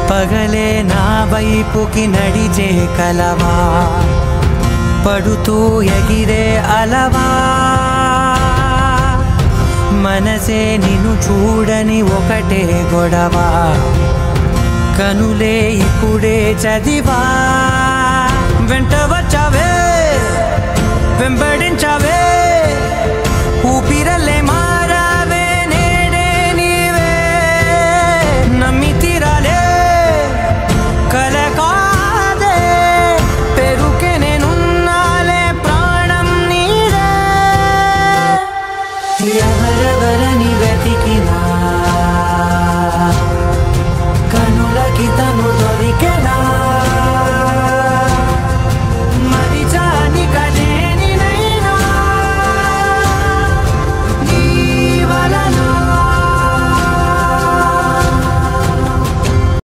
పగలే నా వైపుకి నడిచే కలవా పడుతూ ఎగిరే అలవా మనసే నిన్ను చూడని ఒకటే గొడవ కనులే ఇప్పుడే చదివా వెంట వచ్చావే వెంబడించావే ఊపిరలే